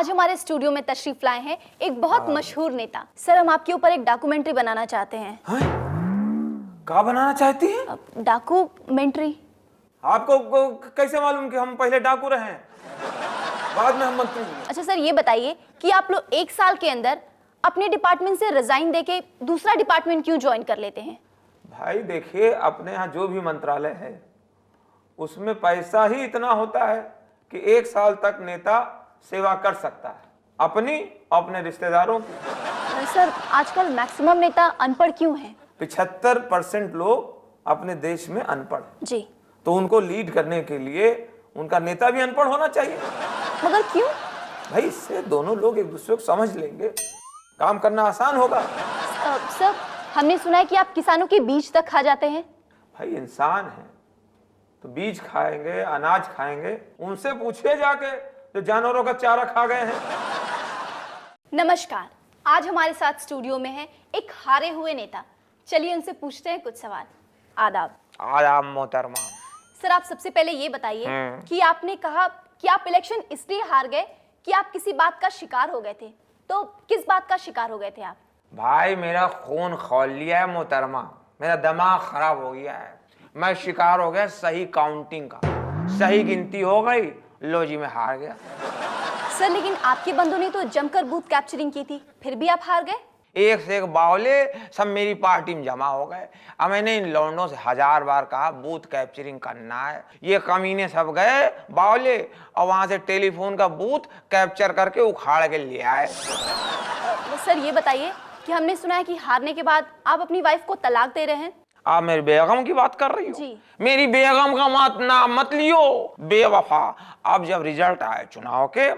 आज हमारे स्टूडियो में तशरीफ लाए हैं एक बहुत मशहूर नेता। सर, हम आपके ऊपर एक डॉक्यूमेंट्री बनाना चाहते हैं। क्या बनाना चाहती हैं? डॉक्यूमेंट्री। आपको कैसे मालूम कि हम पहले डाकू रहे हैं, बाद में हम मंत्री हुए? अच्छा सर, ये बताइए कि आप लोग 1 साल के अंदर अपने डिपार्टमेंट से रिजाइन देके दूसरा डिपार्टमेंट क्यों ज्वाइन कर लेते हैं? भाई देखिए, अपने यहाँ जो भी मंत्रालय है उसमें पैसा ही इतना होता है कि 1 साल तक नेता सेवा कर सकता है, अपनी अपने रिश्तेदारों की। सर, आजकल मैक्सिमम नेता अनपढ़ क्यों हैं? 75% लोग अपने देश में अनपढ़ हैं। जी। तो उनको लीड करने के लिए उनका नेता भी अनपढ़ होना चाहिए। मगर क्यों? भाई इससे दोनों लोग एक दूसरे को समझ लेंगे, काम करना आसान होगा। सर, हमने सुना है कि आप किसानों के बीज तक खा जाते हैं। भाई इंसान है तो बीज खाएंगे, अनाज खाएंगे, उनसे पूछिए जाके जो जानवरों का चारा खा गए हैं। नमस्कार, आज हमारे साथ स्टूडियो में है एक हारे हुए नेता। चलिए उनसे पूछते हैं कुछ सवाल। आदाब। आदाब मोहतरमा। सर, आप सबसे पहले ये बताइए कि आपने कहा कि आप इलेक्शन इसलिए हार गए कि आप किसी बात का शिकार हो गए थे। तो किस बात का शिकार हो गए थे आप? भाई मेरा खून खौल लिया है मोहतरमा, मेरा दिमाग खराब हो गया है। मैं शिकार हो गया सही काउंटिंग का, सही गिनती हो गई, लो जी मैं हार गया। सर, लेकिन आपके बंदों ने तो जमकर बूथ कैप्चरिंग की थी, फिर भी आप हार गए। एक से एक बावले सब मेरी पार्टी में जमा हो गए। अब मैंने इन लौंडों से 1000 बार कहा बूथ कैप्चरिंग करना है, ये कमीने सब गए बावले और वहां से टेलीफोन का बूथ कैप्चर करके उखाड़ के ले आए। सर, ये बताइए कि हमने सुना है कि हारने के बाद आप अपनी वाइफ को तलाक दे रहे हैं। आप मेरी बेगम की बात कर रही हो? जी। मेरी बेगम का मत लियो बेवफा। अब जब रिजल्ट आए चुनाव के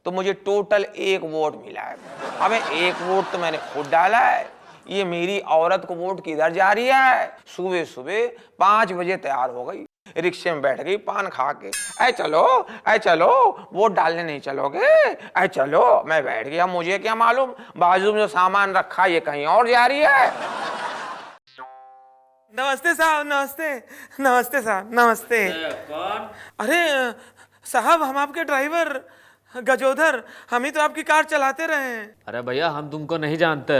तो मुझे टोटल 1 वोट मिला है। अब 1 वोट तो मैंने खुद डाला है, ये मेरी औरत को वोट किधर जा रही है? सुबह सुबह 5 बजे तैयार हो गई, रिक्शे में बैठ गई पान खा के। ऐ चलो वोट डालने नहीं चलोगे? ऐ चलो। मैं बैठ गया, मुझे क्या मालूम बाजू में जो सामान रखा ये कहीं और जा रही है। नमस्ते साहब, नमस्ते साहब, नमस्ते। कौन? अरे साहब, हम आपके ड्राइवर गजोधर, हम ही तो आपकी कार चलाते रहे हैं। अरे भैया, हम तुमको नहीं जानते।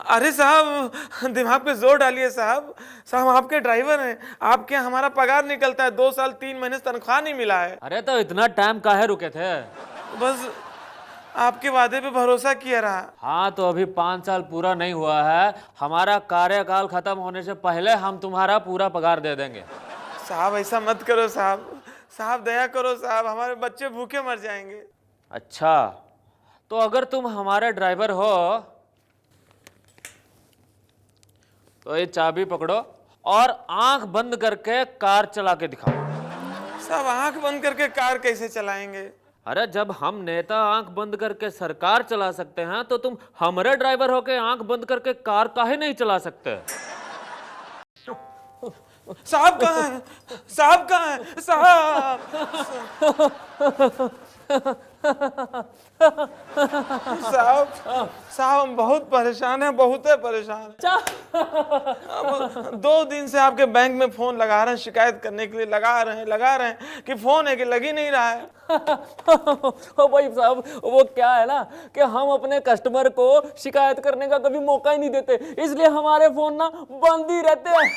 अरे साहब, दिमाग पे जोर डालिए साहब, हम आपके ड्राइवर हैं। आपके यहाँ हमारा पगार निकलता है, 2 साल 3 महीने से तनख्वाह नहीं मिला है। अरे तो इतना टाइम काहे रुके थे? बस आपके वादे पे भरोसा किया रहा। हाँ, तो अभी 5 साल पूरा नहीं हुआ है, हमारा कार्यकाल खत्म होने से पहले हम तुम्हारा पूरा पगार दे देंगे। साहब ऐसा मत करो साहब दया करो साहब, हमारे बच्चे भूखे मर जाएंगे। अच्छा, तो अगर तुम हमारे ड्राइवर हो तो ये चाबी पकड़ो और आंख बंद करके कार चला के दिखाओ। साहब आंख बंद करके कार कैसे चलाएंगे? अरे जब हम नेता आंख बंद करके सरकार चला सकते हैं तो तुम हमारे ड्राइवर होके आंख बंद करके कार काहे नहीं चला सकते? साहब कहाँ है? साहब हम बहुत परेशान हैं, बहुत परेशान। 2 दिन से आपके बैंक में फोन लगा रहे हैं, शिकायत करने के लिए लगा रहे हैं कि फोन है कि लग ही नहीं रहा है। ओ भाई साहब, वो क्या है ना कि हम अपने कस्टमर को शिकायत करने का कभी मौका ही नहीं देते, इसलिए हमारे फोन ना बंद ही रहते हैं।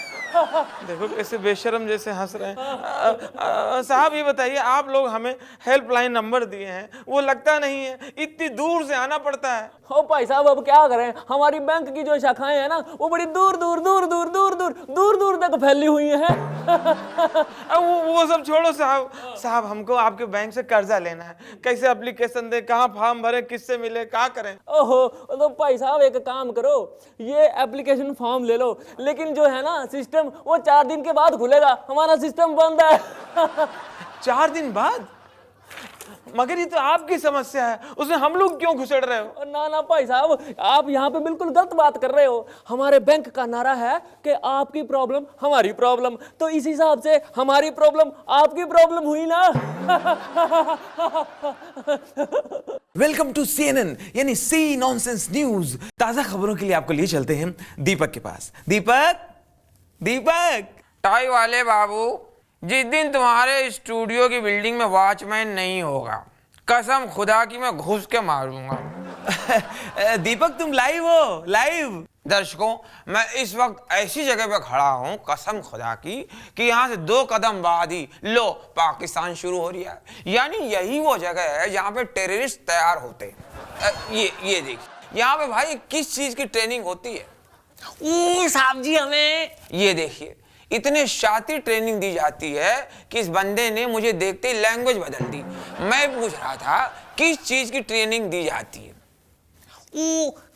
देखो कैसे बेशर्म जैसे हंस रहे हैं। साहब ये बताइए, आप लोग हमें हेल्पलाइन नंबर दिए हैं, वो लगता नहीं है, इतनी दूर से आना पड़ता है। ओ भाई साहब, अब क्या करें, हमारी बैंक की जो शाखाएं हैं ना वो बड़ी दूर दूर तक फैली हुई हैं। अब वो सब छोड़ो साहब हमको आपके बैंक से कर्जा लेना है। कैसे एप्लीकेशन दे, कहाँ फॉर्म भरे, किससे मिले, क्या करें? ओहो, तो भाई साहब एक काम करो, ये एप्लीकेशन फॉर्म ले लो, लेकिन जो है ना सिस्टम वो 4 दिन के बाद खुलेगा, हमारा सिस्टम बंद है। 4 दिन बाद? मगर ये तो आपकी समस्या है, उसमें हम लोग क्यों घुसड़ रहे हो? ना भाई साहब, आप यहाँ पे बिल्कुल गलत बात कर रहे हो। हमारे बैंक का नारा है कि आपकी प्रॉब्लम हमारी प्रॉब्लम, तो इस हिसाब से हमारी प्रॉब्लम आपकी प्रॉब्लम हुई ना। वेलकम टू CNN यानी सी नॉनसेंस न्यूज। ताजा खबरों के लिए आपको लिए चलते हैं दीपक के पास। दीपक टाई वाले बाबू, जिस दिन तुम्हारे स्टूडियो की बिल्डिंग में वॉचमैन नहीं होगा, कसम खुदा की मैं घुस के मारूंगा। दीपक तुम लाइव हो, लाइव। दर्शकों, मैं इस वक्त ऐसी जगह पे खड़ा हूं, कसम खुदा की, कि यहाँ से 2 कदम बाद ही लो पाकिस्तान शुरू हो रही है। यानी यही वो जगह है जहाँ पे टेररिस्ट तैयार होते हैं। ये देखिए, यहाँ पे भाई किस चीज की ट्रेनिंग होती है। साहब जी हमें ये देखिए, इतने शातिर ट्रेनिंग दी जाती है कि इस बंदे ने मुझे देखते ही लैंग्वेज बदल दी। मैं पूछ रहा था किस चीज की ट्रेनिंग दी जाती है।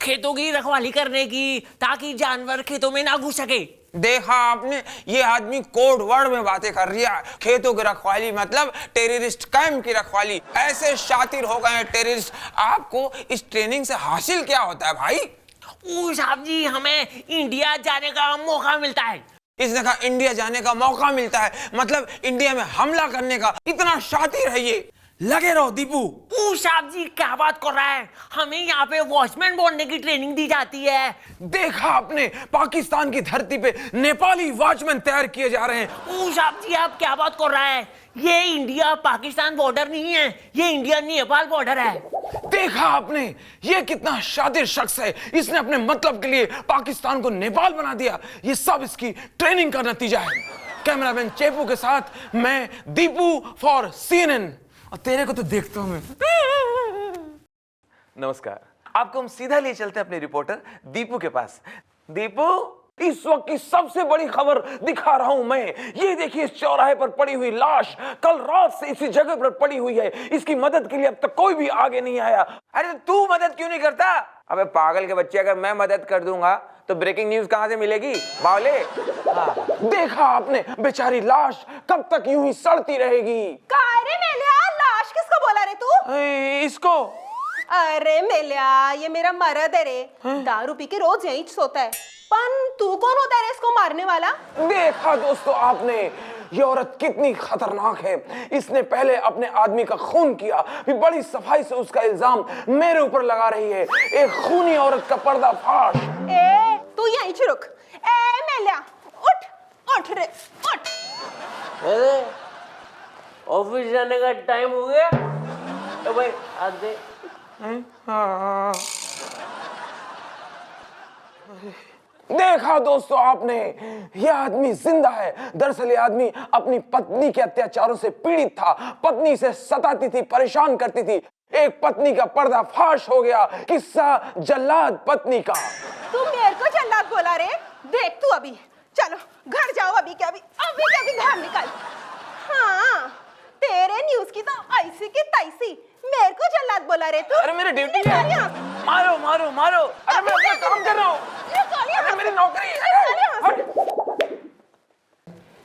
खेतों की रखवाली करने की, ताकि जानवर खेतों में ना घुस सके। देखा आपने, ये आदमी कोड वर्ड में बातें कर रहा है। खेतों की रखवाली मतलब टेररिस्ट कैंप की रखवाली। ऐसे शातिर हो गए हैं टेररिस्ट। आपको इस ट्रेनिंग से हासिल क्या होता है भाई? साहब जी हमें इंडिया जाने का मौका मिलता है। इसने कहा इंडिया जाने का मौका मिलता है, मतलब इंडिया में हमला करने का। इतना शातिर है ये। लगे रहो दीपू। साहब जी क्या बात कर रहा है? हमें यहाँ पे वॉचमैन बनने की ट्रेनिंग दी जाती है। देखा आपने, पाकिस्तान की धरती पे नेपाली वॉचमैन तैयार किए जा रहे हैं। साहब जी आप क्या बात कर रहा है? ये इंडिया पाकिस्तान बॉर्डर नहीं है, ये इंडिया नेपाल बॉर्डर है। देखा आपने, ये कितना शातिर शख्स है। इसने अपने मतलब के लिए पाकिस्तान को नेपाल बना दिया। ये सब इसकी ट्रेनिंग का नतीजा है। कैमरामैन चेपू के साथ मैं दीपू फॉर CNN। और तेरे को तो देखता हूं मैं। नमस्कार, आपको हम सीधा ले चलते हैं अपने रिपोर्टर दीपू के पास। दीपू, इस वक्त की सबसे बड़ी खबर दिखा रहा हूं मैं। ये देखिए, इस चौराहे पर पड़ी हुई लाश कल रात से इसी जगह पर पड़ी हुई है। इसकी मदद के लिए अब तक कोई भी आगे नहीं आया। अरे तू मदद क्यों नहीं करता? अबे पागल के बच्चे, अगर मैं मदद कर दूंगा तो ब्रेकिंग न्यूज कहां से मिलेगी बावले? हाँ। देखा आपने, बेचारी लाश कब तक यूं ही सड़ती रहेगी। अरे मेलिया, लाश किसको बोला रे तू? इसको। अरे मेलिया, ये मेरा मर्द है रे। दारू पी के रोज यहीं सोता है। पन तू कौन होता है रे इसको मारने वाला? देखा दोस्तों आपने, ये औरत कितनी खतरनाक है। इसने पहले अपने आदमी का खून किया, फिर बड़ी सफाई से उसका इल्जाम मेरे ऊपर लगा रही है। एक खूनी औरत का पर्दाफाश। ए, तू यहीं रुक। ए मेलिया, उठ उठ रे, उठ। ऑफिस जाने का टाइम हो गया तो भाई आधे। देखा दोस्तों आपने, यह आदमी जिंदा है। दरअसल यह आदमी अपनी पत्नी के अत्याचारों से पीड़ित था। पत्नी से सताती थी, परेशान करती थी। एक पत्नी का पर्दाफाश हो गया। किस्सा जल्लाद पत्नी का। तू मेरे को जल्लाद बोला रे? देख तू अभी। चलो घर जाओ अभी के अभी घर निकल। हाँ, तेरे न्यूज की तो ऐसी की तैसी। मेरे को जल्लाद बोला रे तू? अरे मेरी ड्यूटी है। मारो मारो मारो। अरे मैं अपना काम कर रहा हूँ। अरे मेरी नौकरी है।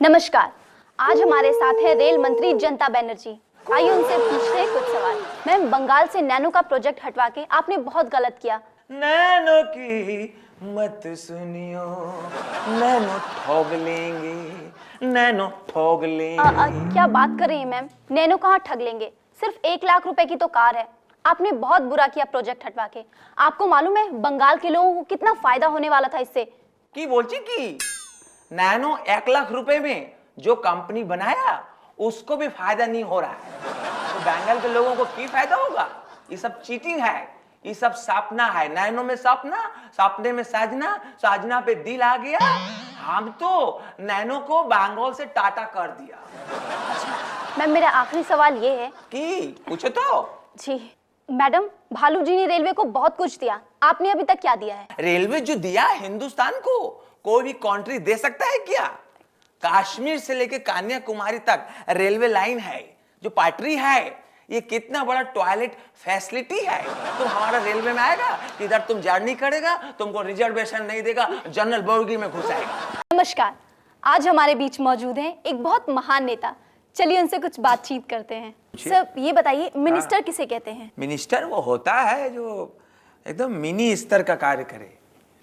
नमस्कार, आज हमारे साथ है रेल मंत्री जनता बनर्जी। आइए उनसे पूछते हैं कुछ सवाल। मैम, बंगाल से नैनो का प्रोजेक्ट हटवा के आपने बहुत गलत किया। नैनो की मत सुनियो, नैनो ठोग लेंगे, नैनो ठोग लेंगे। क्या बात कर रही हैं मैम? नैनो कहाँ ठग लेंगे? सिर्फ 1 लाख रुपए की तो कार है। आपने बहुत बुरा किया प्रोजेक्ट हटवा के। आपको मालूम है बंगाल के लोगों को कितना फायदा होने वाला था इससे? की बोलची की नैनो 1 लाख रुपए में जो कंपनी बनाया उसको भी फायदा नहीं हो रहा है, तो बंगाल के लोगों को की फायदा होगा? ये सब चीटिंग है, ये सब सपना है। नैनो में सपना, सपने में साजना, साजना पे दिल आ गया। हम तो नैनो को बंगाल से टाटा कर दिया। मैम, मेरा आखिरी सवाल ये है कि पूछो तो। जी मैडम, भालू जी ने रेलवे को बहुत कुछ दिया, आपने अभी तक क्या दिया है? रेलवे जो दिया हिंदुस्तान को कोई भी कंट्री दे सकता है क्या? कश्मीर से लेके कन्याकुमारी तक रेलवे लाइन है, जो पटरी है, ये कितना बड़ा टॉयलेट फैसिलिटी है। तो हमारा रेलवे में आएगा, इधर तुम जर्नी करेगा, तुमको रिजर्वेशन नहीं देगा, जनरल बोगी में घुसाएगा। नमस्कार, आज हमारे बीच मौजूद हैं एक बहुत महान नेता। चलिए उनसे कुछ बातचीत करते हैं। सर, ये बताइए मिनिस्टर किसे कहते हैं? मिनिस्टर वो होता है जो एकदम मिनी स्तर का कार्य करे,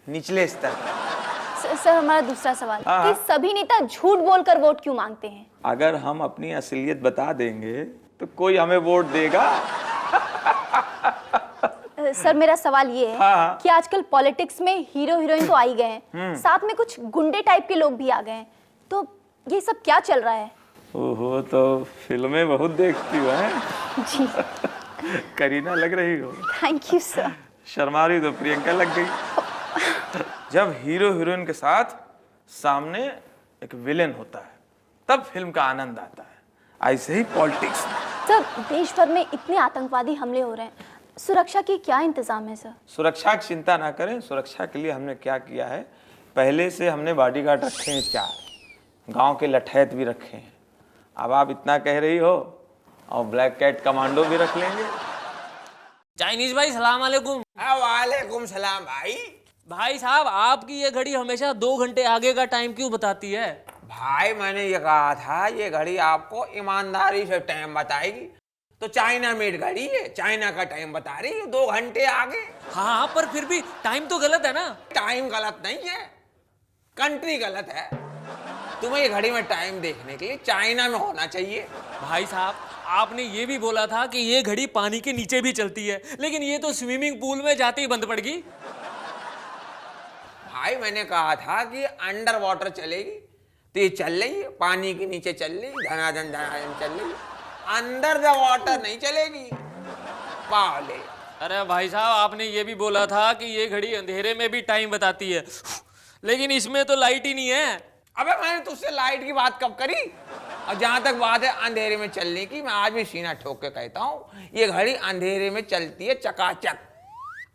निचले स्तर का। सर, हमारा दूसरा सवाल कि सभी नेता झूठ बोलकर वोट क्यों मांगते हैं? अगर हम अपनी असलियत बता देंगे तो कोई हमें वोट देगा। सर, मेरा सवाल ये है कि आजकल पॉलिटिक्स में हीरो हीरोइन तो आ ही गए हैं, साथ में कुछ गुंडे टाइप के लोग भी आ गए हैं, तो ये सब क्या चल रहा है? ओहो, तो फिल्में बहुत देखती हो हैं? जी करीना लग रही हो। Thank you sir. शर्मा रही तो प्रियंका लग गई। जब हीरो हीरोइन के साथ सामने एक विलेन होता है तब फिल्म का आनंद आता है। ऐसे ही पॉलिटिक्स। सर, देश भर में इतने आतंकवादी हमले हो रहे हैं, सुरक्षा के क्या इंतजाम है सर? सुरक्षा की चिंता ना करें। सुरक्षा के लिए हमने क्या किया है, पहले से हमने बॉडीगार्ड रखे हैं 4, गांव के लठैत भी रखे हैं। अब आप इतना कह रही हो और ब्लैक कैट कमांडो भी रख लेंगे। चाइनीज भाई सलाम अलैकुम। वालेकुम सलाम भाई। भाई साहब, आपकी ये घड़ी हमेशा 2 घंटे आगे का टाइम क्यों बताती है? भाई मैंने ये कहा था ये घड़ी आपको ईमानदारी से टाइम बताएगी, तो चाइना मेड घड़ी है, चाइना का टाइम बता रही है 2 घंटे आगे। हाँ, पर फिर भी टाइम तो गलत है ना। टाइम गलत नहीं है, कंट्री गलत है। तुम्हें ये घड़ी में टाइम देखने के लिए चाइना में होना चाहिए। भाई साहब, आपने ये भी बोला था कि ये घड़ी पानी के नीचे भी चलती है, लेकिन ये तो स्विमिंग पूल में जाते ही बंद पड़ गई। भाई मैंने कहा था कि अंडर वाटर चलेगी, तो ये चल रही है, पानी के नीचे चल रही, धनाधन धनाधन चल रही, अंडर द वाटर नहीं चलेगी। पाले। अरे भाई साहब, आपने ये भी बोला था कि ये घड़ी अंधेरे में भी टाइम बताती है, लेकिन इसमें तो लाइट ही नहीं है। अबे मैंने तुझसे लाइट की बात कब करी? और जहां तक बात है अंधेरे में चलने की, मैं आज भी सीना ठोक के कहता हूँ ये घड़ी अंधेरे में चलती है चकाचक।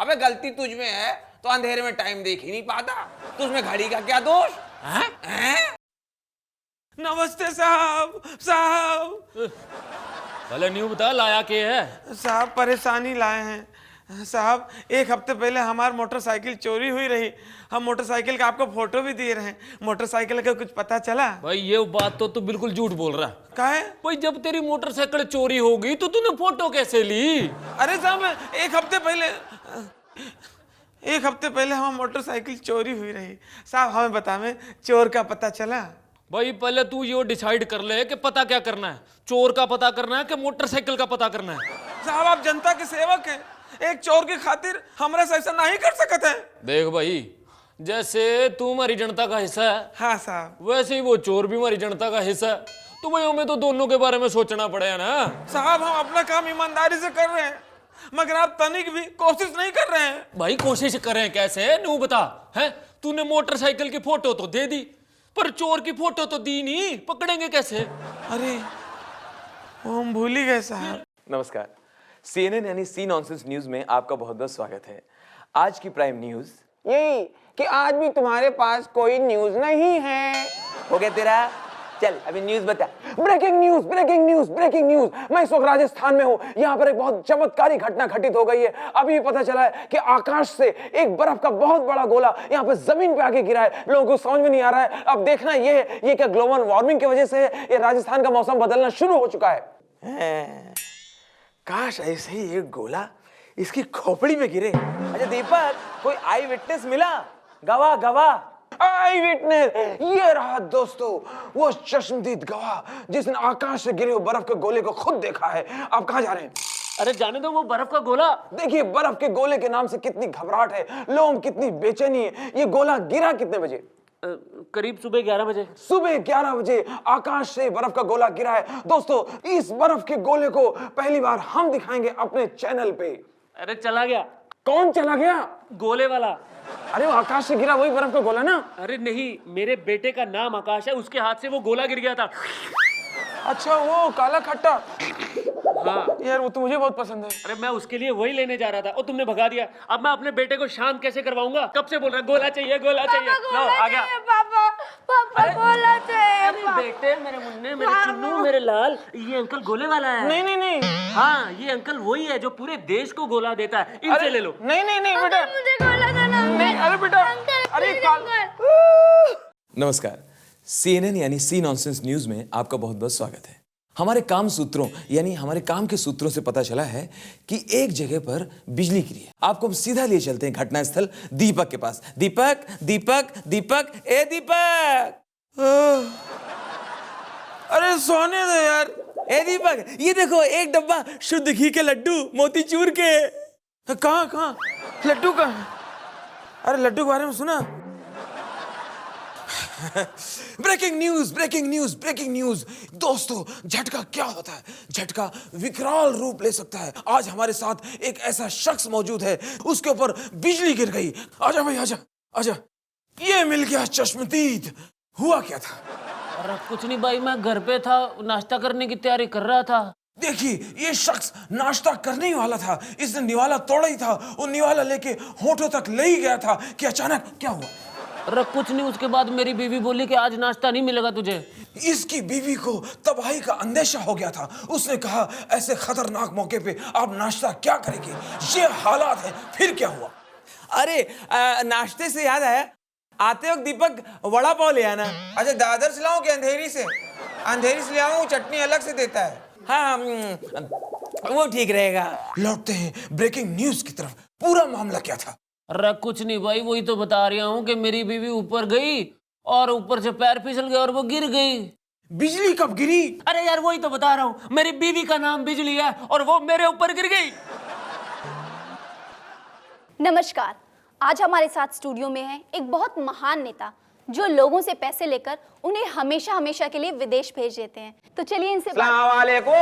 अबे गलती तुझ में है तो अंधेरे में टाइम देख ही नहीं पाता, तो उसमें घड़ी का क्या दोष है? नमस्ते साहब। साहब पहले न्यू बता, लाया के है? साहब परेशानी लाए हैं साहब। 1 हफ्ते पहले हमारी मोटरसाइकिल चोरी हुई रही। हम मोटरसाइकिल का आपको फोटो भी दिए रहे। मोटरसाइकिल का कुछ पता चला? भाई ये बात तो तू बिल्कुल झूठ बोल रहा है। काहे? भाई जब तेरी मोटरसाइकिल चोरी हो गई तो तूने फोटो कैसे ली? अरे साहब 1 हफ्ते पहले हमारी मोटरसाइकिल चोरी हुई रही। साहब हमें बतावे चोर का पता चला? भाई पहले तू ये डिसाइड कर ले कि पता क्या करना है, चोर का पता करना है कि मोटरसाइकिल का पता करना है। साहब आप जनता के सेवक हैं, एक चोर की खातिर हमरा से ऐसा नहीं कर सकते हैं। देख भाई, जैसे तू हमारी जनता का हिस्सा है, हाँ साहब, वैसे ही वो चोर भी हमारी जनता का हिस्सा है। तो भाई हमें तो दोनों के बारे में सोचना पड़ेगा ना। साहब हम अपना काम ईमानदारी से कर रहे हैं, मगर आप तनिक भी कोशिश नहीं कर रहे हैं। भाई कोशिश करें कैसे, नू बता है? तूने मोटरसाइकिल की फोटो तो दे दी, पर चोर की फोटो तो दी नहीं, पकड़ेंगे कैसे? अरे वो हम भूल ही गए साहब। नमस्कार, CNN यानी सी नॉनसेंस न्यूज में आपका बहुत बहुत स्वागत है। आज की प्राइम न्यूज यही कि आज भी तुम्हारे पास कोई न्यूज नहीं है। हो गया तेरा। चल अभी न्यूज बता। Breaking news, breaking news, breaking news. मैं इस वक्त राजस्थान में हूँ। यहाँ पर एक बहुत चमत्कारी घटना घटित हो गई है। अभी पता चला है कि आकाश से एक बर्फ का बहुत बड़ा गोला यहाँ पे जमीन पे आके गिरा है। लोगों को समझ में नहीं आ रहा है। अब देखना ये क्या ग्लोबल वार्मिंग की वजह से है? ये राजस्थान का मौसम बदलना शुरू हो चुका है। काश ऐसे ही एक गोला इसकी खोपड़ी में गिरे। अच्छा दीपक, कोई आई विटनेस मिला? गवाह गवाह। आई विटनेस, ये रहा दोस्तों वो चश्मदीद गवाह जिसने आकाश से गिरे हुए बर्फ के गोले को खुद देखा है। आप कहाँ जा रहे हैं? अरे जाने दो, वो बर्फ का गोला। देखिए बर्फ के गोले के नाम से कितनी घबराहट है, लोगों में कितनी बेचैनी है। ये गोला गिरा कितने बजे? करीब सुबह 11 बजे। सुबह 11 बजे आकाश से बर्फ का गोला गिरा है। दोस्तों इस बर्फ के गोले को पहली बार हम दिखाएंगे अपने चैनल पे। अरे चला गया। कौन चला गया? गोले वाला। अरे वो आकाश से गिरा वही बर्फ का गोला ना? अरे नहीं, मेरे बेटे का नाम आकाश है, उसके हाथ से वो गोला गिर गया था। अच्छा वो काला खट्टा। हाँ यार वो तो मुझे बहुत पसंद है। अरे मैं उसके लिए वही लेने जा रहा था और तुमने भगा दिया। अब मैं अपने बेटे को शांत कैसे करवाऊंगा? कब से बोल रहा है गोला चाहिए, गोला चाहिए। लो आ गया। पापा पापा गोला चाहिए। अरे बेटे, मेरे मुन्ने, मेरे चुन्नू, मेरे लाल, ये अंकल गोले वाला है। नहीं नहीं नहीं। हाँ, ये अंकल वही है जो पूरे देश को गोला देता है। इनसे ले लो। नहीं नहीं नहीं बेटा, मुझे गोला देना। नहीं। अरे बेटा, अरे नमस्कार, CNN यानी सी नॉनसेंस न्यूज में आपका बहुत बहुत स्वागत है। हमारे काम सूत्रों यानी हमारे काम के सूत्रों से पता चला है कि एक जगह पर बिजली गिरी है। आपको हम सीधा लिए चलते हैं घटना स्थल दीपक के पास। दीपक दीपक दीपक, ए दीपक। अरे सोने दो यार। ए दीपक, ये देखो एक डब्बा शुद्ध घी के लड्डू मोतीचूर के। कहाँ कहाँ लड्डू कहाँ? अरे लड्डू के बारे में सुना? Breaking news, breaking news, breaking news. दोस्तों, झटका क्या होता है? झटका विकराल रूप ले सकता है। आज हमारे साथ एक ऐसा शख्स मौजूद है, उसके ऊपर बिजली गिर गई। आजा भाई, आजा आजा। ये मिल गया चश्मदीद। हुआ क्या था? अरे कुछ नहीं भाई, मैं घर पे था, नाश्ता करने की तैयारी कर रहा था। देखिए, ये शख्स नाश्ता करने ही वाला था, इसने निवाला तोड़ा ही था, वो निवाला लेके होठों तक ले ही गया था कि अचानक क्या हुआ? अरे कुछ नहीं, उसके बाद मेरी बीवी बोली कि आज नाश्ता नहीं मिलेगा तुझे। इसकी बीवी को तबाही का अंदेशा हो गया था। उसने कहा, ऐसे खतरनाक मौके पे आप नाश्ता क्या करेंगे? ये हालात है। फिर क्या हुआ? अरे नाश्ते से याद आया, आते वक्त दीपक वड़ा पाव ले आना। अच्छा, दादर से लाऊं कि अंधेरी से? अंधेरी से ले आऊं, चटनी अलग से देता है। हाँ वो ठीक रहेगा। लौटते हैं ब्रेकिंग न्यूज की तरफ। पूरा मामला क्या था? अरे कुछ नहीं भाई, वही तो बता रहा हूँ कि मेरी बीवी ऊपर गई और ऊपर से पैर फिसल गया और वो गिर गई। बिजली कब गिरी? अरे यार वही तो बता रहा हूँ, मेरी बीवी का नाम बिजली है और वो मेरे ऊपर गिर गई। नमस्कार, आज हमारे साथ स्टूडियो में है एक बहुत महान नेता जो लोगों से पैसे लेकर उन्हें हमेशा हमेशा के लिए विदेश भेज देते हैं। तो चलिए इनसे अस्सलाम वालेकुम।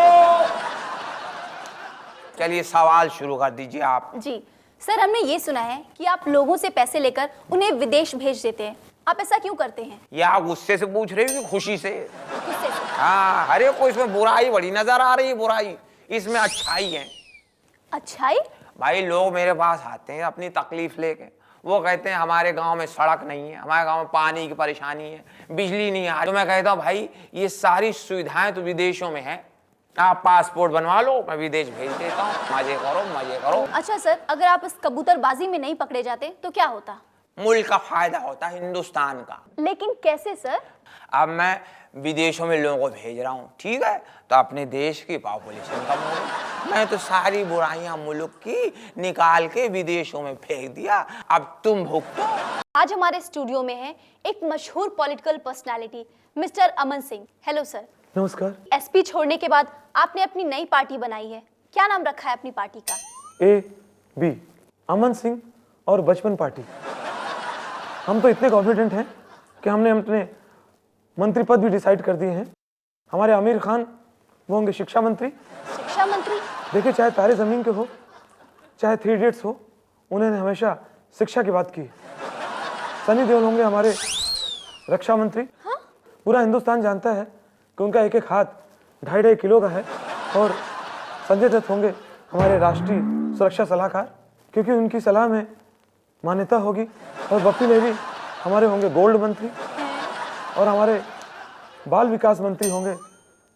चलिए सवाल शुरू कर दीजिए आप। जी सर, हमने ये सुना है कि आप लोगों से पैसे लेकर उन्हें विदेश भेज देते हैं। आप ऐसा क्यों करते हैं? या आप गुस्से से पूछ रही हो कि खुशी से? गुस्से से। हाँ, हरे को इसमें बुराई बड़ी नजर आ रही है। बुराई, इसमें अच्छाई है। अच्छाई? भाई लोग मेरे पास आते हैं अपनी तकलीफ लेके, वो कहते हैं हमारे गांव में सड़क नहीं है, हमारे गांव में पानी की परेशानी है, बिजली नहीं आ रही। तो मैं कहता हूँ भाई ये सारी सुविधाएं तो विदेशों में है, आप पासपोर्ट बनवा लो, मैं विदेश भेज देता हूँ, मजे करो मजे करो। अच्छा सर, अगर आप इस कबूतरबाजी में नहीं पकड़े जाते तो क्या होता? मुल्क का फायदा होता है, हिंदुस्तान का। लेकिन कैसे सर? अब मैं विदेशों में लोगों को भेज रहा हूँ, ठीक है, तो अपने देश की पॉपुलेशन कम हो गई। मैं तो सारी बुराइयां मुल्क की निकाल के विदेशों में फेंक दिया, अब तुम भुगतो। आज हमारे स्टूडियो में है एक मशहूर political personality mister Aman Singh. Hello sir. नमस्कार। एसपी छोड़ने के बाद आपने अपनी नई पार्टी बनाई है, क्या नाम रखा है अपनी पार्टी का? AB, अमन सिंह और बचपन पार्टी। हम तो इतने कॉन्फिडेंट हैं कि हमने अपने मंत्री पद भी डिसाइड कर दिए हैं। हमारे आमिर खान वो होंगे शिक्षा मंत्री। शिक्षा मंत्री? देखिए, चाहे तारे जमीन के हो चाहे 3 इडियट्स हो, उन्होंने हमेशा शिक्षा की बात की है। सनी देओल होंगे हमारे रक्षा मंत्री। हाँ? पूरा हिंदुस्तान जानता है कि उनका एक एक हाथ 2.5 किलो का है। और संजय दत्त होंगे हमारे राष्ट्रीय सुरक्षा सलाहकार, क्योंकि उनकी सलाह में मान्यता होगी। और बप्पी लेवी हमारे होंगे गोल्ड मंत्री। और हमारे बाल विकास मंत्री होंगे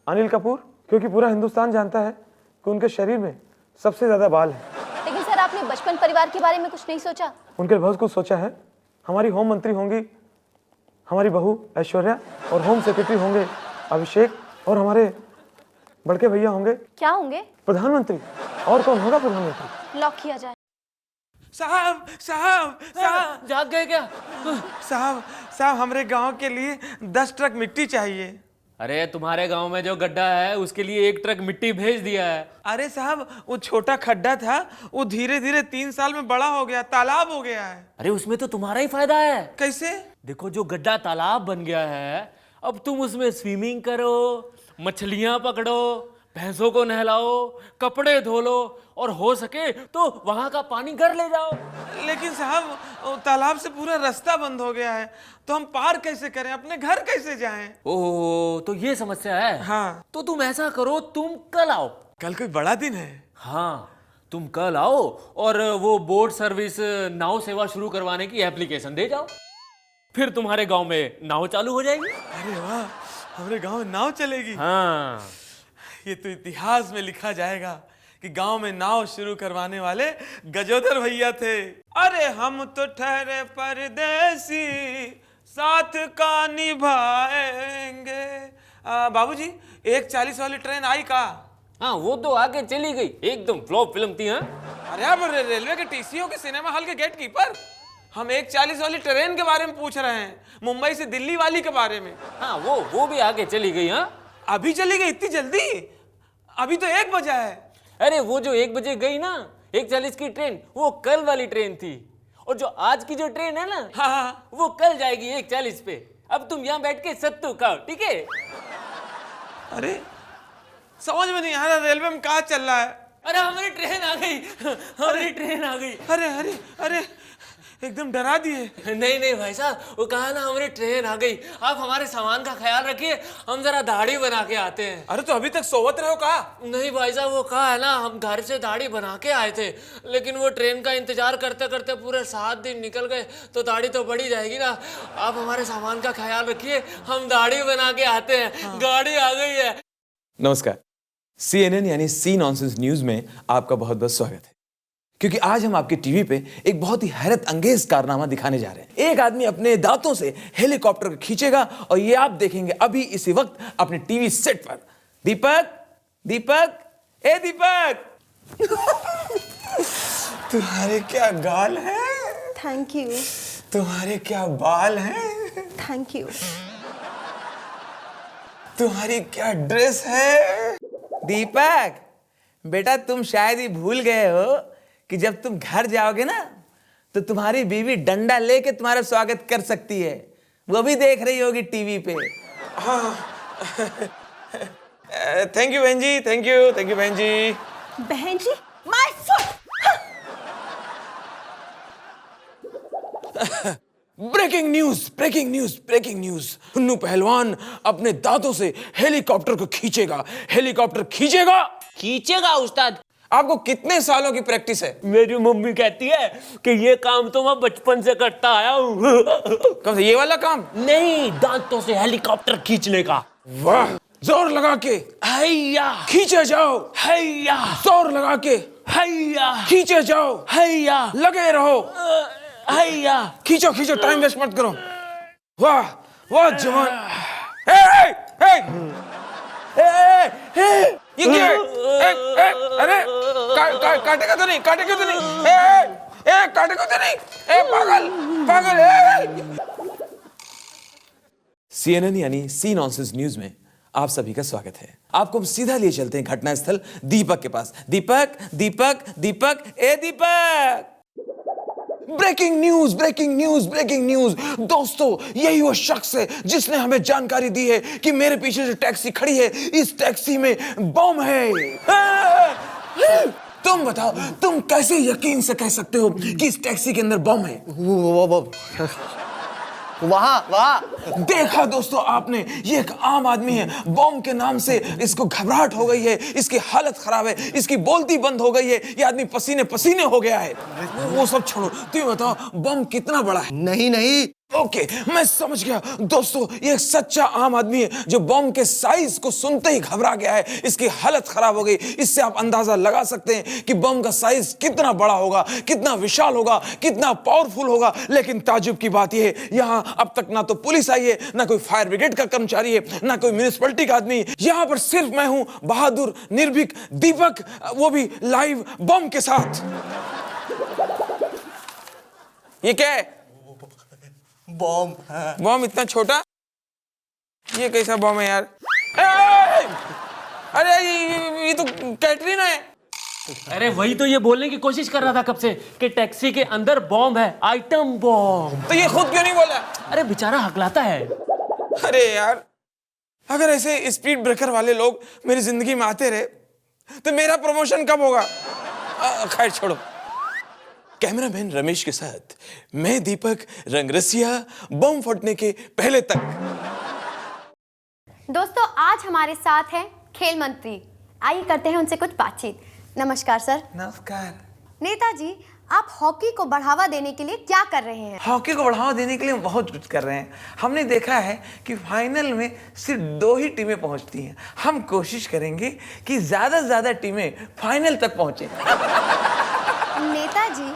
अनिल कपूर, क्योंकि पूरा हिंदुस्तान जानता है कि उनके शरीर में सबसे ज्यादा बाल है। लेकिन सर, आपने बचपन परिवार के बारे में कुछ नहीं सोचा? उनके बहुत कुछ सोचा है। हमारी होम मंत्री होंगी हमारी बहू ऐश्वर्या, और होम सेक्रेटरी होंगे अभिषेक, और हमारे बड़के भैया होंगे क्या होंगे? प्रधानमंत्री। और कौन होगा प्रधानमंत्री? लॉक किया जाए। साहब साहब साहब जाग गए क्या? साहब साहब, हमारे गांव के लिए 10 ट्रक मिट्टी चाहिए। अरे तुम्हारे गांव में जो गड्ढा है उसके लिए 1 ट्रक मिट्टी भेज दिया है। अरे साहब, वो छोटा खड्डा था, वो धीरे धीरे 3 साल में बड़ा हो गया, तालाब हो गया है। अरे उसमें तो तुम्हारा ही फायदा है। कैसे? देखो, जो गड्ढा तालाब बन गया है, अब तुम उसमें स्विमिंग करो, मछलियां पकड़ो, भैंसों को नहलाओ, कपड़े धो लो, और हो सके तो वहां का पानी घर ले जाओ। लेकिन साहब, वो तालाब से पूरा रास्ता बंद हो गया है, तो हम पार कैसे करें, अपने घर कैसे जाएं? ओह, तो ये समस्या है। हाँ। तो तुम ऐसा करो, तुम कल आओ। कल कोई बड़ा दिन है? हाँ, तुम कल आओ और वो बोट सर्विस नाव सेवा शुरू करवाने की एप्लीकेशन दे जाओ। फिर तुम्हारे गांव में नाव चालू हो जाएगी। अरे वाह, हमारे गांव में नाव चलेगी। हाँ, ये तो इतिहास में लिखा जाएगा कि गांव में नाव शुरू करवाने वाले गजोदर भैया थे। अरे हम तो ठहरे परदेसी, साथ का निभाएंगे। बाबूजी, 1:40 वाली ट्रेन आई का? हाँ, वो तो आगे चली गई, एकदम फ्लॉप फिल्म थी। हाँ, अरे आप रेलवे के टीसीओ के सिनेमा हॉल के गेट कीपर, हम 1:40 वाली ट्रेन के बारे में पूछ रहे हैं, मुंबई से दिल्ली वाली के बारे में। हाँ, वो भी आगे चली गई। हाँ, अभी चली गई इतनी जल्दी? अभी तो 1 बजा है। अरे वो जो 1 बजे गई ना 1:40 की ट्रेन, वो कल वाली ट्रेन थी। और जो आज की जो ट्रेन है ना, हाँ। वो कल जाएगी 1:40 पे। अब तुम यहाँ बैठ के सत्तू खाओ, ठीक है? अरे समझ में नहीं आ रहा, रेलवे में कहाँ चल रहा है? अरे हमारी ट्रेन आ गई, हमारी ट्रेन आ गई। अरे अरे अरे एकदम डरा दिए। नहीं नहीं भाई साहब, वो कहा ना हमारी ट्रेन आ गई। आप हमारे सामान का ख्याल रखिए, हम जरा दाढ़ी बना के आते हैं। अरे तो अभी तक सोवत रहे हो कहा? नहीं भाई साहब, वो कहा है ना, हम घर से दाढ़ी बना के आए थे, लेकिन वो ट्रेन का इंतजार करते करते पूरे 7 दिन निकल गए, तो दाढ़ी तो बढ़ी जाएगी ना। आप हमारे सामान का ख्याल रखिए, हम दाढ़ी बना के आते हैं। गाड़ी आ गई है। नमस्कार, CNN यानी सी नॉनसेंस न्यूज में आपका बहुत बहुत स्वागत है। क्योंकि आज हम आपके टीवी पे एक बहुत ही हैरत अंगेज कारनामा दिखाने जा रहे हैं। एक आदमी अपने दांतों से हेलीकॉप्टर को खींचेगा और ये आप देखेंगे अभी इसी वक्त अपने टीवी सेट पर। दीपक, दीपक, ए दीपक। तुम्हारे क्या गाल हैं? थैंक यू, तुम्हारे क्या बाल हैं? Thank you. तुम्हारी क्या ड्रेस है? दीपक बेटा, तुम शायद ही भूल गए हो कि जब तुम घर जाओगे ना तो तुम्हारी बीवी डंडा लेके तुम्हारा स्वागत कर सकती है। वो भी देख रही होगी टीवी पे। हाँ थैंक यू बहन जी, थैंक यू बहन जी। बहन जी, my foot. Breaking news, breaking news, breaking news. Hunnu पहलवान अपने दांतों से हेलीकॉप्टर को खींचेगा। हेलीकॉप्टर खींचेगा। खींचेगा उस्ताद। आपको कितने सालों की प्रैक्टिस है? मेरी मम्मी कहती है कि ये काम तो मैं बचपन से करता आया हूँ। कब से ये वाला काम? नहीं, दांतों से हेलीकॉप्टर खींचने का। वाह, जोर लगा के हैया खींचे जाओ। हैया जोर लगा के हैया खींचे जाओ। हैया लगे रहो। हैया। खींचो खींचो, टाइम वेस्ट मत करो। वाह वाह जवान। ए, ए, ए, ए, ए, ये क्या है? अरे काटेगा तो नहीं, काटेगा तो नहीं। काटेगा तो नहीं। पागल पागल। CNN यानी सी नॉनसेंस न्यूज में आप सभी का स्वागत है। आपको हम सीधा लिए चलते हैं घटनास्थल दीपक के पास। दीपक, दीपक, दीपक, ए Deepak. Breaking news, breaking news, breaking news. दोस्तों, यही वो शख्स है जिसने हमें जानकारी दी है कि मेरे पीछे जो टैक्सी खड़ी है, इस टैक्सी में बम है। तुम बताओ, तुम कैसे यकीन से कह सकते हो कि इस टैक्सी के अंदर बम है? वहाँ देखा दोस्तों आपने, ये एक आम आदमी है। बम के नाम से इसको घबराहट हो गई है, इसकी हालत खराब है, इसकी बोलती बंद हो गई है, ये आदमी पसीने पसीने हो गया है। वो सब छोड़ो, तुम बताओ बम कितना बड़ा है? नहीं, ओके, मैं समझ गया। दोस्तों, ये एक सच्चा आम आदमी है जो बम के साइज को सुनते ही घबरा गया है, इसकी हालत खराब हो गई। इससे आप अंदाजा लगा सकते हैं कि बम का साइज कितना बड़ा होगा, कितना विशाल होगा, कितना पावरफुल होगा। लेकिन ताजुब की बात यह है, यहाँ अब तक ना तो पुलिस आई है, ना कोई फायर ब्रिगेड का कर्मचारी है, ना कोई म्युनिसिपैलिटी का आदमी। यहाँ पर सिर्फ मैं हूं, बहादुर निर्भीक दीपक, वो भी लाइव बम के साथ। ये क्या है? बम इतना छोटा? ये कैसा बम है यार? अरे ये तो कैटरीन है। अरे वही तो ये बोलने की कोशिश कर रहा था कब से कि टैक्सी के अंदर बॉम्ब है, आइटम बॉम्ब। तो ये खुद क्यों नहीं बोला? अरे बेचारा हकलाता है। अरे यार, अगर ऐसे स्पीड ब्रेकर वाले लोग मेरी जिंदगी में आते रहे तो मेरा प्रमोशन कब होगा? खैर छोड़ो। कैमरामैन रमेश के साथ मैं दीपक, रंगरसिया, बम फटने के पहले तक। दोस्तों, आज हमारे साथ हैं खेल मंत्री। आइए करते हैं उनसे कुछ बातचीत। नमस्कार सर। नमस्कार। नेताजी, आप हॉकी को बढ़ावा देने के लिए क्या कर रहे हैं? हॉकी को बढ़ावा देने के लिए हम बहुत कुछ कर रहे हैं। हमने देखा है कि फाइनल में सिर्फ 2 ही टीमें पहुंचती हैं। हम कोशिश करेंगे कि ज्यादा से ज्यादा टीमें फाइनल तक पहुंचे। नेताजी,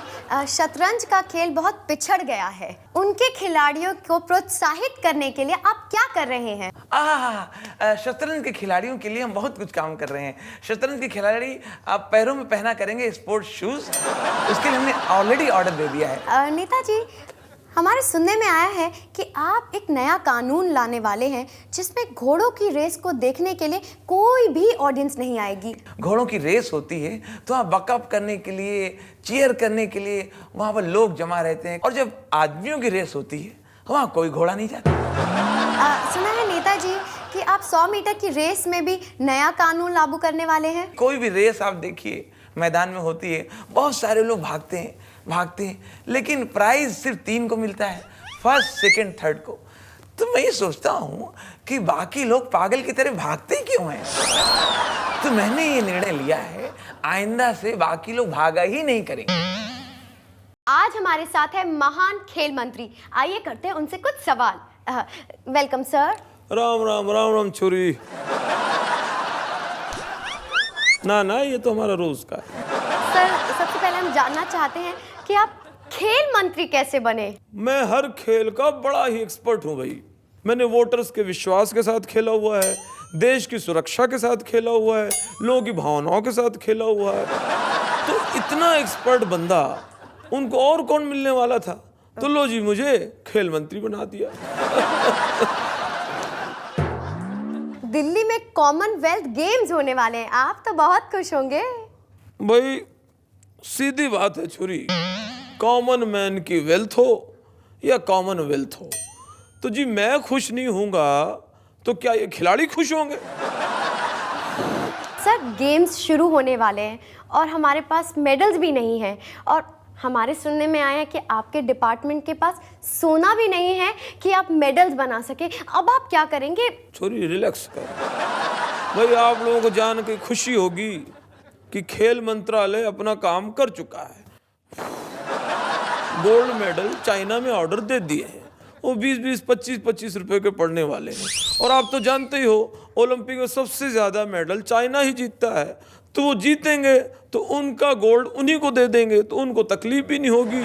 शतरंज का खेल बहुत पिछड़ गया है। उनके खिलाड़ियों को प्रोत्साहित करने के लिए आप क्या कर रहे हैं? शतरंज के खिलाड़ियों के लिए हम बहुत कुछ काम कर रहे हैं। शतरंज के खिलाड़ी आप पैरों में पहना करेंगे स्पोर्ट्स शूज, उसके लिए हमने ऑलरेडी ऑर्डर दे दिया है। नेताजी, हमारे सुनने में आया है कि आप एक नया कानून लाने वाले हैं जिसमें घोड़ों की रेस को देखने के लिए कोई भी ऑडियंस नहीं आएगी। घोड़ों की रेस होती है तो वहाँ बकअप करने के लिए, चीयर करने के लिए वहाँ पर लोग जमा रहते हैं, और जब आदमियों की रेस होती है वहां कोई घोड़ा नहीं जाता। सुना है नेताजी कि आप 100 मीटर की रेस में भी नया कानून लागू करने वाले हैं। कोई भी रेस आप देखिए मैदान में होती है, बहुत सारे लोग भागते हैं, लेकिन प्राइज सिर्फ 3 को मिलता है, फर्स्ट, सेकंड, थर्ड को। तो मैं ये सोचता हूँ कि बाकी लोग पागल की तरह भागते क्यों हैं? तो मैंने ये निर्णय लिया है, आइंदा से बाकी लोग भागा ही नहीं करेंगे। आज हमारे साथ है महान खेल मंत्री, आइए करते हैं उनसे कुछ सवाल। Welcome sir. राम राम राम राम छोरी। ना ये तो हमारा रोज का है। सर सबसे पहले हम जानना चाहते हैं कि आप खेल मंत्री कैसे बने? मैं हर खेल का बड़ा ही एक्सपर्ट हूँ भाई। मैंने वोटर्स के विश्वास के साथ खेला हुआ है, देश की सुरक्षा के साथ खेला हुआ है, लोगों की भावनाओं के साथ खेला हुआ है। तो इतना एक्सपर्ट बंदा उनको और कौन मिलने वाला था? तो लो जी, मुझे खेल मंत्री बना दिया। दिल्ली में कॉमनवेल्थ गेम्स होने वाले हैं, आप तो बहुत खुश होंगे। भाई सीधी बात है छोरी, कॉमन मैन की वेल्थ हो या कॉमनवेल्थ हो, तो जी मैं खुश नहीं होऊंगा तो क्या ये खिलाड़ी खुश होंगे? सर गेम्स शुरू होने वाले हैं और हमारे पास मेडल्स भी नहीं हैं, और हमारे सुनने में आया कि आपके डिपार्टमेंट के पास सोना भी नहीं है कि आप मेडल्स बना सके। अब आप क्या करेंगे? छोरी रिलैक्स कर भाई, आप लोगों को जान के खुशी होगी कि खेल मंत्रालय अपना काम कर चुका है। गोल्ड मेडल चाइना में ऑर्डर दे दिए हैं, वो 20-20, 25-25 रुपए के पड़ने वाले हैं। और आप तो जानते ही हो ओलंपिक में सबसे ज्यादा मेडल चाइना ही जीतता है, तो वो जीतेंगे तो उनका गोल्ड उन्हीं को दे देंगे, तो उनको तकलीफ भी नहीं होगी।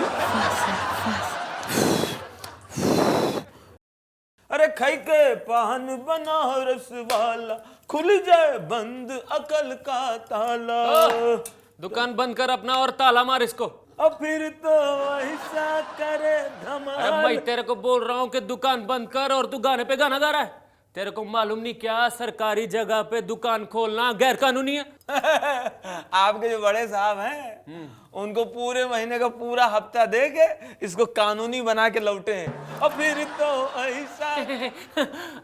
अरे खाई के पान बना रस वाला, खुल जाए बंद अकल का ताला। दुकान बंद कर अपना और ताला मार इसको। अब फिर तो ऐसा करे धमाल। अरे भाई तेरे को बोल रहा हूँ कि दुकान बंद कर, और तू गाने पे गाना गा रहा है। तेरे को मालूम नहीं क्या सरकारी जगह पे दुकान खोलना गैर कानूनी है? आपके जो बड़े साहब हैं उनको पूरे महीने का पूरा हफ्ता दे के इसको कानूनी बना के लौटे हैं। और फिर तो ऐसा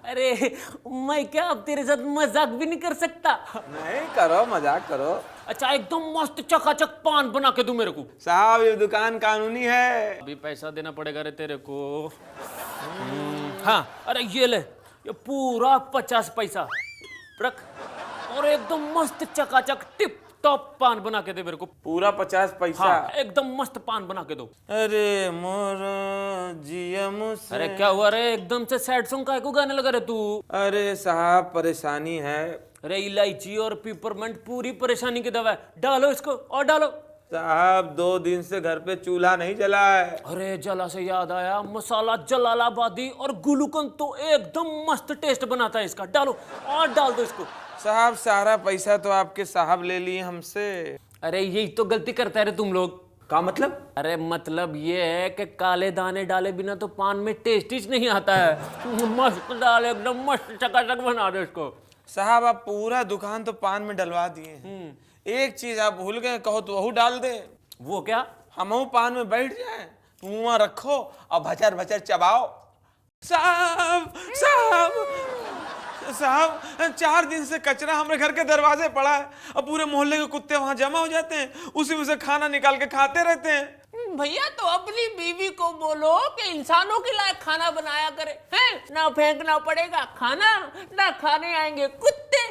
अरे मैं क्या अब तेरे साथ मजाक भी नहीं कर सकता। नहीं करो, मजाक करो अच्छा एकदम मस्त चकाचक पान बना के दूं मेरे को? साहब, ये दुकान कानूनी है। अभी पैसा देना पड़ेगा रे तेरे को। हाँ अरे ये ले, ये पूरा 50 पैसा रख, और एकदम मस्त चकाचक टिप टॉप पान बना के दे मेरे को। पूरा 50 पैसा? हाँ, एकदम मस्त पान बना के दो। अरे मोरा जिया मुझसे। अरे क्या हुआ रे, एकदम से सैड सॉन्ग काहे को गाने लगा रे तू? अरे साहब परेशानी है। अरे इलायची और पिपरमेंट पूरी परेशानी की दवा है, डालो इसको और डालो। साहब 2 दिन से घर पे चूल्हा नहीं जला है। अरे जला से याद आया, मसाला जलालाबादी और गुलूकंद तो एकदम मस्त टेस्ट बनाता है इसका, डालो और डाल दो इसको। साहब सारा पैसा तो आपके साहब ले लिए हमसे। अरे यही तो गलती करता है रे तुम लोग। का मतलब? अरे मतलब ये है कि काले दाने डाले बिना तो पान में टेस्ट ही नहीं आता है। मस्त डाल, एकदम मस्त चकाचक बना दो इसको। साहब आप पूरा दुकान तो पान में डलवा दिए, एक चीज आप भूल गए, कहो तो वह डाल दे। वो क्या? हम पान में बैठ जाए, मुंह रखो और भचर भचर चबाओ। साहब साहब साहब 4 दिन से कचरा हमारे घर के दरवाजे पड़ा है, अब पूरे मोहल्ले के कुत्ते वहां जमा हो जाते हैं, उसी में से खाना निकाल के खाते रहते हैं। भैया तो अपनी बीवी को बोलो कि इंसानों के लायक खाना बनाया करे, हैं? ना फेंकना पड़ेगा खाना, ना खाने आएंगे कुत्ते।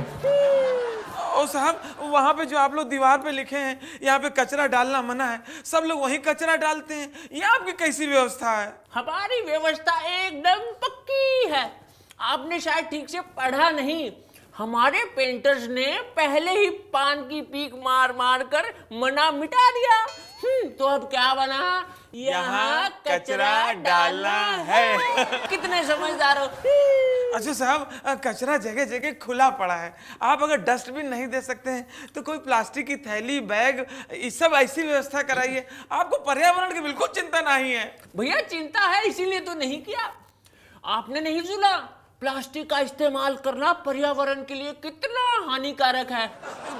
ओ साहब, वहां पे जो आप लोग दीवार पे लिखे हैं यहाँ पे कचरा डालना मना है, सब लोग वहीं कचरा डालते हैं, ये आपकी कैसी व्यवस्था है? हमारी व्यवस्था एकदम पक्की है, आपने शायद ठीक से पढ़ा नहीं। हमारे पेंटर्स ने पहले ही पान की पीक मार मार कर मना मिटा दिया। तो अब क्या बना? यहाँ कचरा डालना है। कितने समझदार हो। अच्छा साहब, कचरा जगह जगह खुला पड़ा है, आप अगर डस्टबिन नहीं दे सकते हैं तो कोई प्लास्टिक की थैली, बैग, ये सब ऐसी व्यवस्था कराइए। आपको पर्यावरण की बिल्कुल चिंता नहीं है। भैया चिंता है, इसीलिए तो नहीं किया। आपने नहीं सुना प्लास्टिक का इस्तेमाल करना पर्यावरण के लिए कितना हानिकारक है?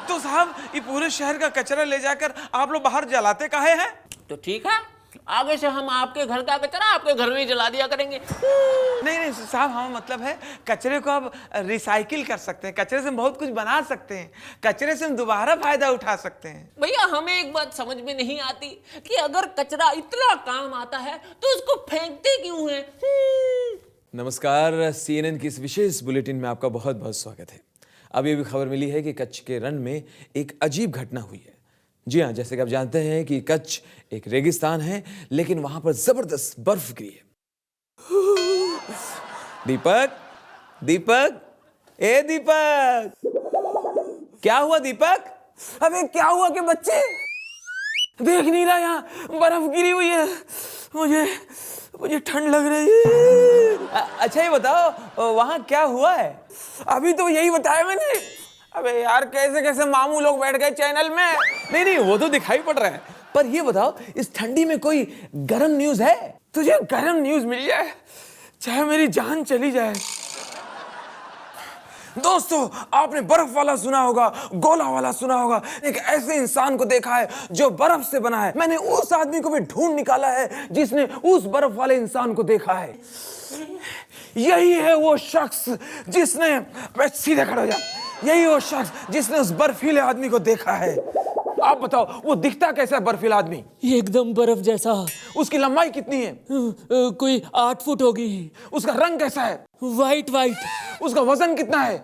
तो साहब ये पूरे शहर का कचरा ले जाकर आप लोग बाहर जलाते काहे हैं? तो ठीक है, आगे से हम आपके घर का कचरा आपके घर में ही जला दिया करेंगे। नहीं नहीं साहब, हम मतलब है कचरे को अब रिसाइकिल कर सकते हैं, कचरे से हम बहुत कुछ बना सकते हैं, कचरे से हम दोबारा फायदा उठा सकते हैं। भैया हमें एक बात समझ में नहीं आती कि अगर कचरा इतना काम आता है तो उसको फेंकते क्यों हैं? नमस्कार, CNN की इस विशेष बुलेटिन में आपका बहुत बहुत स्वागत है। अभी अभी खबर मिली है कि कच्छ के रण में एक अजीब घटना हुई है। जी हाँ, जैसे कि आप जानते हैं कि कच्छ एक रेगिस्तान है, लेकिन वहां पर जबरदस्त बर्फ गिरी है। दीपक, दीपक, ए दीपक, क्या हुआ दीपक? अबे क्या हुआ कि बच्चे देख नहीं रहा, यहाँ बर्फ गिरी हुई है, मुझे ठंड लग रही है। अच्छा ये बताओ वहां क्या हुआ है? अभी तो यही बताया मैंने। अबे यार कैसे कैसे मामू लोग बैठ गए चैनल में। नहीं नहीं, वो तो दिखाई पड़ रहा है, पर ये बताओ इस ठंडी में कोई गरम न्यूज है? तुझे गरम न्यूज मिल जाए चाहे मेरी जान चली जाए। दोस्तों, आपने बर्फ वाला सुना होगा, गोला वाला सुना होगा। एक ऐसे इंसान को देखा है जो बर्फ से बना है। मैंने उस आदमी को भी ढूंढ निकाला है जिसने उस बर्फ वाले इंसान को देखा है। यही है वो शख्स जिसने, सीधे खड़े हो जा, यही वो शख्स जिसने उस बर्फीले आदमी को देखा है। आप बताओ वो दिखता कैसा है बर्फीला आदमी? एकदम बर्फ जैसा। उसकी लंबाई कितनी है? कोई 8 फुट होगी। उसका रंग कैसा है? White white. उसका वजन कितना है?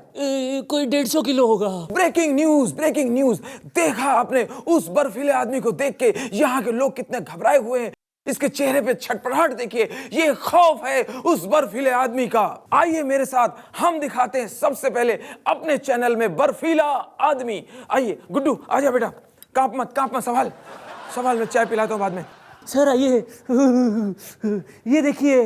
कोई 150 किलो होगा। Breaking news, breaking news. देखा आपने उस बर्फीले आदमी को देख के यहाँ के लोग कितने घबराए हुए हैं। इसके चेहरे पे छटपटाहट देखिए, ये खौफ है उस बर्फीले आदमी का। आइए मेरे साथ हम दिखाते हैं सबसे पहले अपने चैनल में बर्फीला आदमी। आइए गुड्डू आजा बेटा, कांप मत संभाल, मैं चाय पिलाता हूँ बाद में। सर आइए, ये देखिए।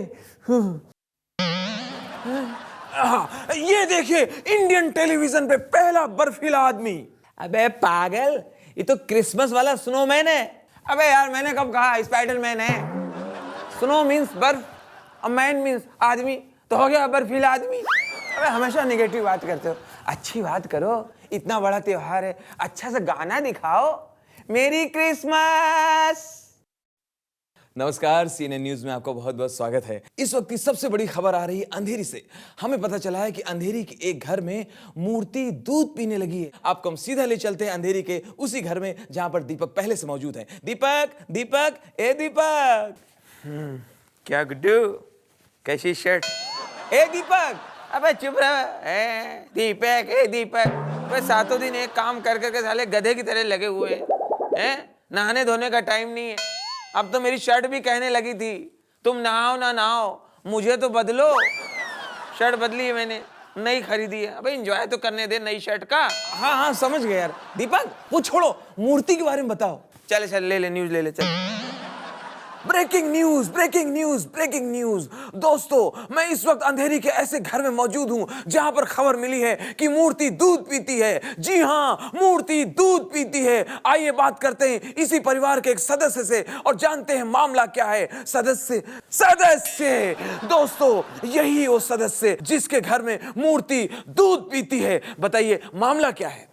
ये देखिए इंडियन टेलीविजन पे पहला बर्फीला आदमी। अबे पागल, ये तो क्रिसमस वाला स्नोमैन है। अबे यार मैंने कब कहा स्पाइडरमैन है? स्नो मीन्स बर्फ और मैन मीन्स आदमी, तो हो गया बर्फीला आदमी। अबे हमेशा नेगेटिव बात करते हो, अच्छी बात करो। इतना बड़ा त्योहार है, अच्छा सा गाना दिखाओ, मेरी क्रिसमस। नमस्कार, CNN न्यूज में आपका बहुत बहुत स्वागत है। इस वक्त की सबसे बड़ी खबर आ रही है अंधेरी से। हमें पता चला है कि अंधेरी के एक घर में मूर्ति दूध पीने लगी है। आपको हम सीधा ले चलते हैं अंधेरी के उसी घर में जहां पर दीपक पहले से मौजूद है। दीपक, दीपक, ए दीपक। क्या गुड्डू, कैसी शर्ट? ए दीपक, अबे चुप रह। दीपक, ए दीपक, बस सातों दिन एक काम कर करके साले गधे की तरह लगे हुए हैं। नहाने धोने का टाइम नहीं है। अब तो मेरी शर्ट भी कहने लगी थी तुम नहाओ ना नहाओ, मुझे तो बदलो। शर्ट बदली है मैंने, नई खरीदी है। अबे एंजॉय तो करने दे नई शर्ट का। हाँ समझ गए यार। दीपक वो छोड़ो, मूर्ति के बारे में बताओ। चल ले न्यूज ले ले चल। Breaking news, breaking news, breaking news. दोस्तों, मैं इस वक्त अंधेरी के ऐसे घर में मौजूद हूं जहां पर खबर मिली है कि मूर्ति दूध पीती है। जी हां, मूर्ति दूध पीती है। आइए बात करते हैं इसी परिवार के एक सदस्य से और जानते हैं मामला क्या है। सदस्य दोस्तों, यही वो सदस्य जिसके घर में मूर्ति दूध पीती है। बताइए मामला क्या है?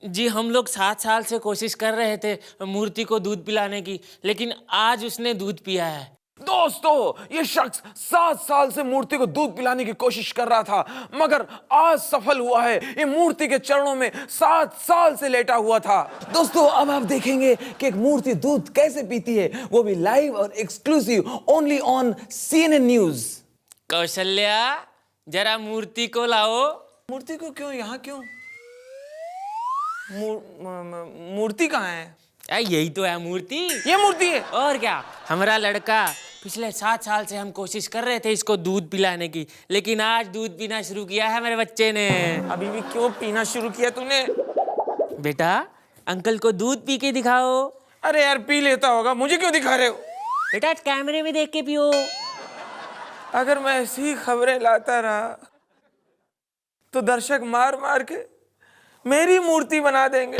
जी हम लोग 7 साल से कोशिश कर रहे थे मूर्ति को दूध पिलाने की, लेकिन आज उसने दूध पिया है। दोस्तों, ये शख्स 7 साल से मूर्ति को दूध पिलाने की कोशिश कर रहा था, मगर आज सफल हुआ है। ये मूर्ति के चरणों में 7 साल से लेटा हुआ था। दोस्तों, अब आप देखेंगे कि एक मूर्ति दूध कैसे पीती है, वो भी लाइव और exclusive only on CNN news. Kaushalya, जरा मूर्ति को लाओ। मूर्ति को क्यों? यहाँ क्यों? मूर्ति कहाँ है? यही तो है मूर्ति। ये मूर्ति है? और क्या, हमारा लड़का पिछले 7 साल से हम कोशिश कर रहे थे इसको दूध पिलाने की, लेकिन आज दूध पीना शुरू किया है मेरे बच्चे ने। अभी भी क्यों पीना शुरू किया तूने? बेटा, अंकल को दूध पी के दिखाओ। अरे यार पी लेता होगा, मुझे क्यों दिखा रहे हो? बेटा कैमरे में देख के पियो। अगर मैं ऐसी खबरें लाता रहा तो दर्शक मार मार के मेरी मूर्ति बना देंगे।